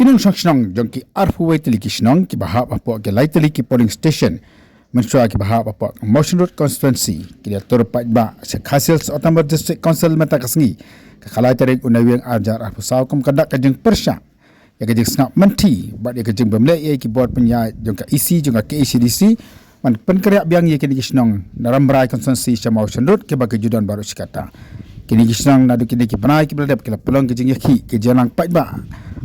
kinung sangsnong jongki arfu waitili kisnong ki bahap apo ke laitili ki polling station mensua ki bahap apo Motion Road constituency ki tur pajba se khasil Ottoman district council mata kasngi ka khalai tarik unaweng arjar arfu saw kum kadak kajeng persya ya kajeng snap menti bad ya kajeng bemle ye ki board penya jongka isi jongka KCDC man penkerja biang ye kini kisnong narambrai constituency sa Motion Road ke bagi judan baru sikata kini kisnong nadu kini ki panai ki beladap kila pelong kajeng yaki ke jalang pajba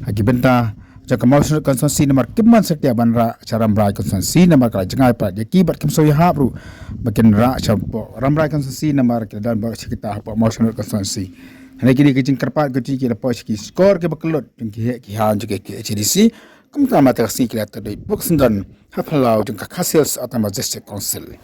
Hagi benta jaka Motion Road constituency nomor kiman setia banra cara ramrai constituency nomor kala jengai pat yaki bat kim soya habru bakin ra champo ramrai constituency nomor kala dan baru kita apa Motion Road constituency hanya kini kecing kerpat kecing kira pos ki skor ke bakelot ki han juga ki HDC kum ta mata kasi kila tadi buksendan hafalau jengka hasil Ottoman district council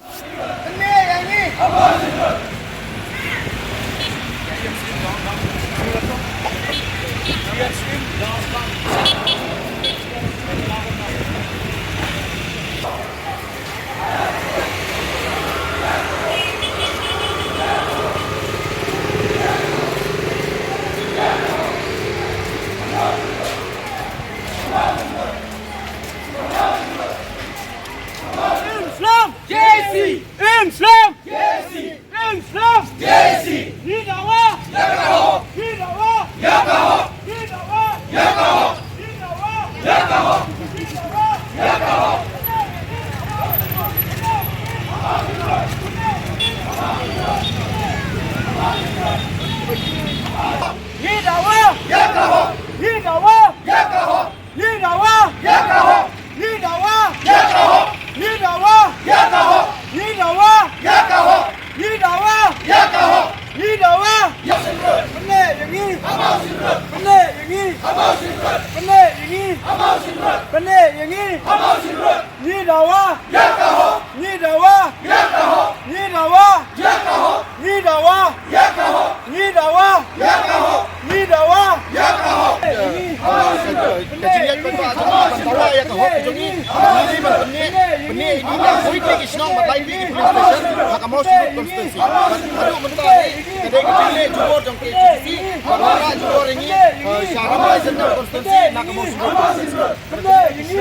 Islam! Islam! Hidawa! Yakaho! Hidawa! Yakaho! Hidawa! Yakaho! Hidawa! Yakaho! Hidawa! Yakaho! Hidawa! Yakaho! Hidawa! Yakaho! Hidawa! Yakaho! Hidawa! Yakaho! Hidawa! Yakaho! Hidawa! Yakaho! Hidawa! Yakaho! Hidawa! Benar yang ni. Benar yang ni. Benar yang ni. Benar yang ni. Hidawa! Yakaho! Hidawa! Yakaho! Hidawa! Yakaho! Hidawa! Yakaho! Hidawa! Yakaho! Hidawa! Yakaho! Kejadian bantuan bantara ya kau ini ini dah politik isnong batai di politik station maka mau sebut konstitusi. Aduh menurut kedai kecil jubor jong KCC bantara jubor ini syarat license konstitusi maka mau sebut konstitusi. Benar ini.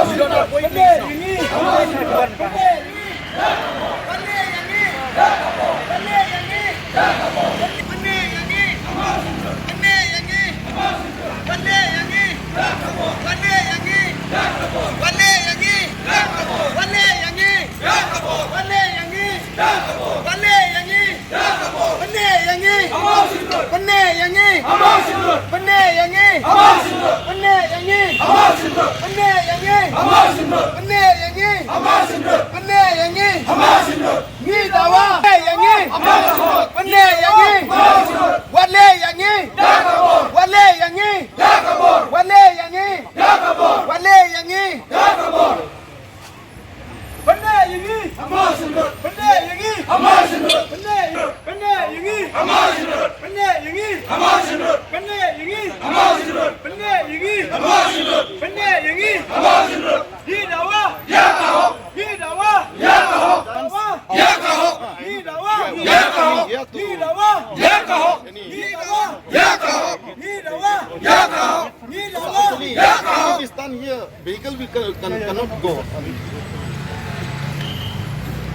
Sudah politik ini. If we stand here, vehicle cannot go.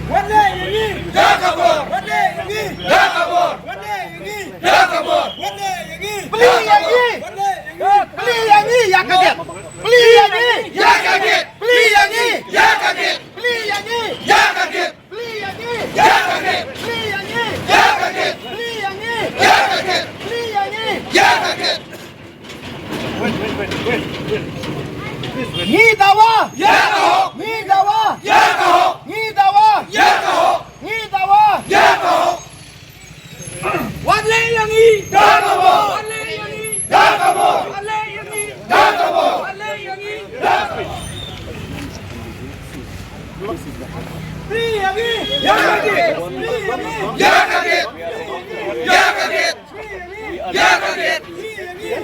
Benar ini. Yakabor. Benar ini. Yakabor. Benar ini. Yakabor. Benar ini. Beli yang ini. Beli yang ini ya kaget. Beli yang ini ya kaget. Beli yang ini ya kaget. Beli yang ini ya kaget. Beli yang ini ya kaget. Beli yang ini ya kaget. Beli yang ini ya kaget. Beli yang ini ya kaget. Hidawa! Yakaho! Hidawa! Yakaho! Hidawa! Yakaho! Hidawa! Yakaho! Wale yang ini. Yakabor. Wale yang ini. Yakabor. Wale yang ini. Yakabor. Wale yang ini. Beli yang ini. Ya kaget. Ya kaget. Ya kaget. Ya kaget.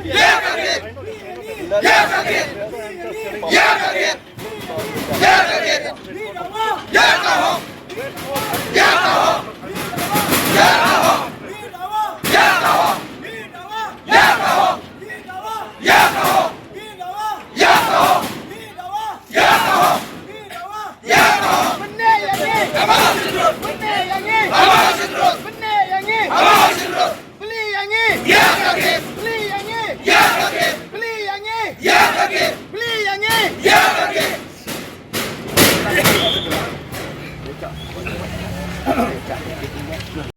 Ya kaget. Ya kaget. Ya kaget. Ya kaget. Yakaho. Yakaho. Yakaho. Yakaho. Yakaho. Yakaho. Ya